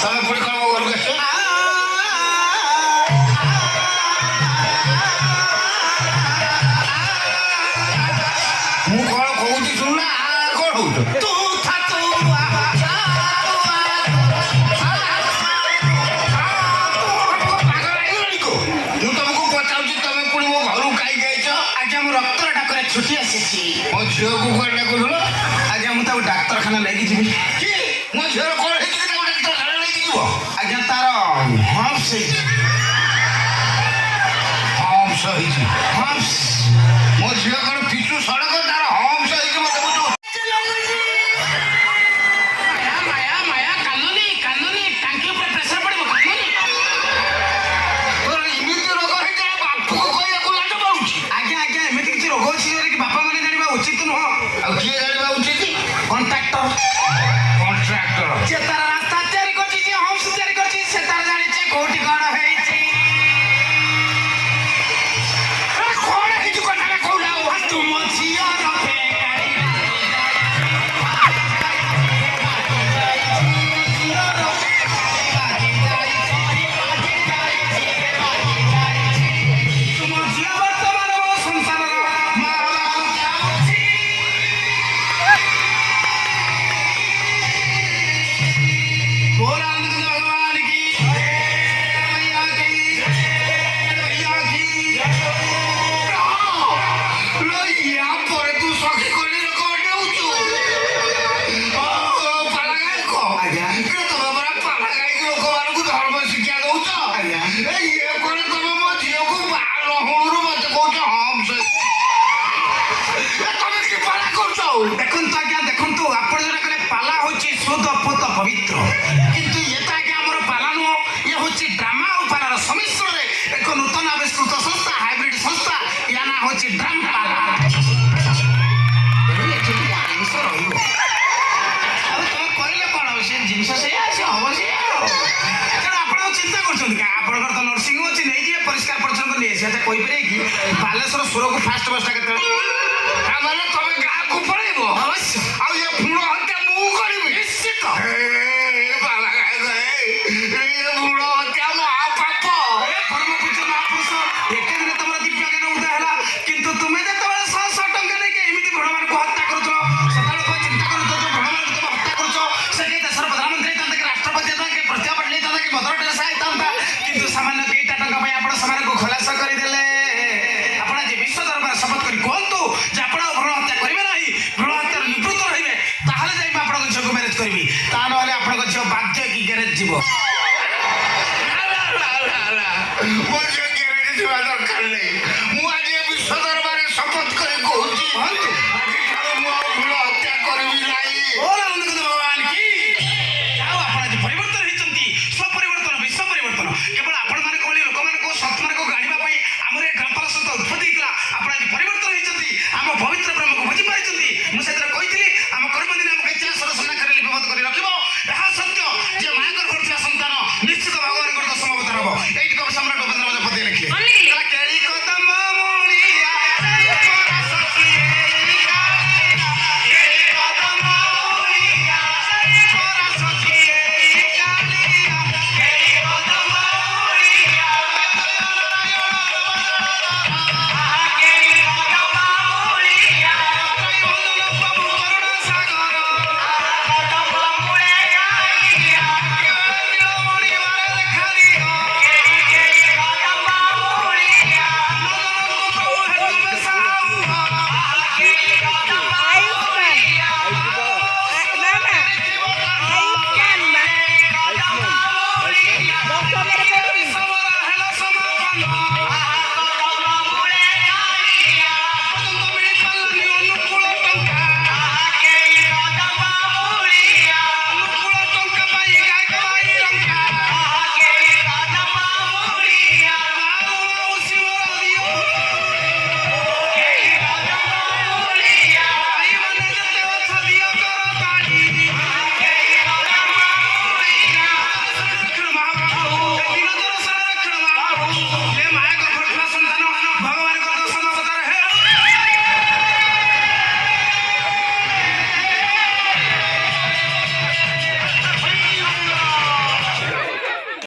ତମେ ପୁଣି କଣ ମୋ ଘରକୁ ଆସିଛ? ମୁଁ କଣ କହୁଛି ଶୁଣୁନା, କଣ ହଉଛ? ମୁଁ ତମକୁ ପଚାରୁଛି ତମେ ପୁଣି ମୋ ଘରକୁ କାହିଁକି ଆଇଛ? ଆଜ୍ଞା ମୁଁ ରକ୍ତର ଡାକରେ ଛୁଟି ଆସିଛି। ମୋ ଝିଅକୁ କୁଆଡ଼େ ଡାକୁଥିଲ? ଆଜ୍ଞା ମୁଁ ତାକୁ ଡାକ୍ତରଖାନା ନେଇକି ଯିବି। କି ମୋ ଝିଅର କଣ ହେଇଛି କି ତାକୁ ଡାକ୍ତରଖାନା ନେଇକି ଯିବ? ଆଜ୍ଞା ତାର ହମ୍ପସ ହେଇଛି। ହମ୍ପସ ହେଇଛି? ହମ୍ପସ। ମୋ ଝିଅ କଣ ପିଚୁ ସଡ଼କ, ତାର ହମ୍ପସ ହେଇଛି? ମତେ ବୁଝୁ ଟାଙ୍କି ଉପରେ ପ୍ରେସର ପଡ଼ିବ। ତୋର ଏମିତି ରୋଗ ହେଇଛି ବାପକୁ କହିବାକୁ ଲାଜ ମାରୁଛି। ଆଜ୍ଞା ଆଜ୍ଞା ଏମିତି କିଛି ରୋଗ ଅଛି ଯୋଉଟାକି ବାପା ମାନେ ଜାଣିବା ଉଚିତ ନୁହଁ। ଆଉ କିଏ ଜାଣିବା ଉଚିତ? କଣ୍ଟ୍ରାକ୍ଟର। କଣ୍ଟ୍ରାକ୍ଟର। ସେ ତାର ରାସ୍ତା ତିଆରି କରିଛି, ଯିଏ ହମ୍ପସ ତିଆରି କରିଛି ସେ ତାର ଜାଣିଛି କୋଉଠି କଣ ହେଇଛି। କଣ ହେଇଛି କଥାଟା କହୁନା? ତୁମ ଝିଅର ତୁମ ଝିଅ ବର୍ତ୍ତମାନ ମୋ ସଂସାରର बोल आनंद भगवान की मैया की मैया की। ୟା ପରେ ତୁ ସଖୀ କଲିର କଣ ନେଉଛୁ? ପାଲାଗାଇ କହ। ଆଜ୍ଞା ତମେ ପରା ପାଲାଗାଇକି ଲୋକମାନଙ୍କୁ ଧର୍ମ ଶିକ୍ଷା ଦଉଛ। ଆଜ୍ଞା ଇଏ କଣ ତମେ ମୋ ଝିଅକୁ ବାଳହୁଣରୁ ମତେ କହୁଛ ହମ୍ସ? ତମେ କି ପାଲା କରୁଛ? ଦେଖନ୍ତୁ ଆଜ୍ଞା ଦେଖନ୍ତୁ, ଆପଣ ଯୋଉଟା କହିଲେ ପାଲା ହଉଛି ଶୁଦ୍ଧ ଅପତ ପବିତ୍ର, କିନ୍ତୁ ଇଏଟା ଆଜ୍ଞା ଆମର ପାଲା ନୁହଁ। ଇଏ ହଉଛି ଡ୍ରାମା ଆଉ ପାଲାର ସମ୍ମିଶ୍ରଣରେ ଏକ ନୂତନ ଆବିଷ୍କୃତ ସଂସ୍ଥା, ହାଇବ୍ରିଡ ସଂସ୍ଥା। ୟା ନାଁ ହଉଛି ଡ୍ରାମ ପାଲା। ଏଠି ଆମିଷ ରହିବ। ଆଉ ତମେ କହିଲେ କଣ ହବ? ସେ ଜିନିଷ ସେଇଆ, ସେ ହବ ସେଇଆ। ତେଣୁ ଆପଣ ଆଉ ଚିନ୍ତା କରୁଛନ୍ତି କାଁ? ଆପଣଙ୍କର ତ ନର୍ସିଂ ଅଛି, ନେଇଯିବେ ପରିଷ୍କାର ପରିଚ୍ଛନ୍ନ ନେଇଆସିବେ। ଆଚ୍ଛା କହିପାରିବେ କି ବାଲେଶ୍ୱର ସୁରକୁ ଫାଷ୍ଟ ବସ୍ଟା କେତେବେଳେ? ତାମାନେ ତମେ ଗାଁକୁ ପଳେଇବ? ଅବଶ୍ୟ। ଆଉ ଏ ଭ୍ରୁଣ ହତ୍ୟା ମୁଁ କରିବି? ନିଶ୍ଚିତ। ଭ୍ରୁଣ ହତ୍ୟା ମହାପାପ। ପରମ ପୂଜ୍ୟ ମହାପୁରୁଷ, ଏକେ ଦିନେ ତମର ଦିବ୍ୟ ଜ୍ଞାନ ଉଦୟ ହେଲା, କିନ୍ତୁ ତୁମେ ଯେତେବେଳେ 100 ଟଙ୍କା ନେଇକି ଏମିତି ଭ୍ରଣମାନଙ୍କୁ ହତ୍ୟା କରୁଛ, ସେତେବେଳେ କଣ ଚିନ୍ତା କରୁଛ ଯୋଉ ଭ୍ରଣମାନଙ୍କୁ ତମେ ହତ୍ୟା କରୁଛ ସେ କି ଦେଶର ପ୍ରଧାନମନ୍ତ୍ରୀ ହେଇଥାନ୍ତା, କି ରାଷ୍ଟ୍ରପତି ହେଇଥାନ୍ତା, କି ପ୍ରତିଭା ପାଟିଲ ହେଇଥାନ୍ତା, କି ମଦର ଟେରେସା ହେଇଥାନ୍ତା, କିନ୍ତୁ ସାମାନ୍ୟ କେଇଟା ଟଙ୍କା ପାଇଁ ଆପଣ ସେମାନଙ୍କୁ ଖଲାସ କରିଦେଲେ। ଆପଣ ଆଜି ବିଶ୍ୱ ଦରବାରରେ ଶପଥ କରି କୁହନ୍ତୁ ଯେ ଆପଣ ଆଉ ଭ୍ରଣ ହତ୍ୟା କରିବେ ନାହିଁ, ଭ୍ରଣ ହତ୍ୟାରୁ ନିବୃତ୍ତ ରହିବେ, ତାହେଲେ ଯାଇ ମୁଁ ଆପଣଙ୍କ ଝିଅକୁ ମ୍ୟାରେଜ କରିବି। ତା ନହେଲେ ଆପଣଙ୍କ ଝିଅ ବାଧ୍ୟ ହେଇକି ଗ୍ୟାରେଜ ଯିବ। ମୋ ଝିଅ ଗ୍ୟାରେଜ ଯିବା ଦରକାର ନାହିଁ। ମୁଁ ଆଜି ଏ ବିଶ୍ୱ ଦରବାରରେ ଶପଥ କରି କହୁଛି, ଆଜିଠାରୁ ମୁଁ ଆଉ ଭ୍ରୁଣ ହତ୍ୟା କରିବି ନାହିଁ। बोल आनंद भगवान की। ଆଉ ଆପଣ ଆଜି ପରିବର୍ତ୍ତନ ହେଇଛନ୍ତି, ସ୍ୱପରିବର୍ତ୍ତନ, ବିଶ୍ୱ ପରିବର୍ତ୍ତନ। କେବଳ ଆପଣମାନଙ୍କ ଭଳି ଲୋକମାନଙ୍କୁ ସନ୍ଥମାନଙ୍କୁ ଆଣିବା ପାଇଁ ଆମର ଏ ଗ୍ରାମପାଳ ସଂସ୍ଥା ଉତ୍ପତ୍ତି ହେଇଥିଲା। ଆପଣ ଆଜି ପରିବର୍ତ୍ତନ ହେଇଛନ୍ତି, ଆମ ପବିତ୍ର ପ୍ରେମକୁ ବୁଝିପାରିଛନ୍ତି। ମୁଁ ସେଥିରେ କହିଥିଲି ଆମ କର୍ମଦିନ ଆମକୁ ଇତିହାସର ସନ୍ନାଖରେ ଲିପିବଦ୍ଧ କରି ରଖିବ। ଏହା ସତ୍ୟ ଯେ ମାଙ୍କର ଘଟୁଥିବା ସନ୍ତାନ ନିଶ୍ଚିତ ଭଗବାନଙ୍କର ଦଶମ ଅବତାର ହବ। ଏଇଠି କବି ସମ୍ରାଟ ଉପେନ୍ଦ୍ର ଭଞ୍ଜ ପଦେ ଲେଖିଲେ, କେଳି କଦମ ମୁଣିଆ Don't come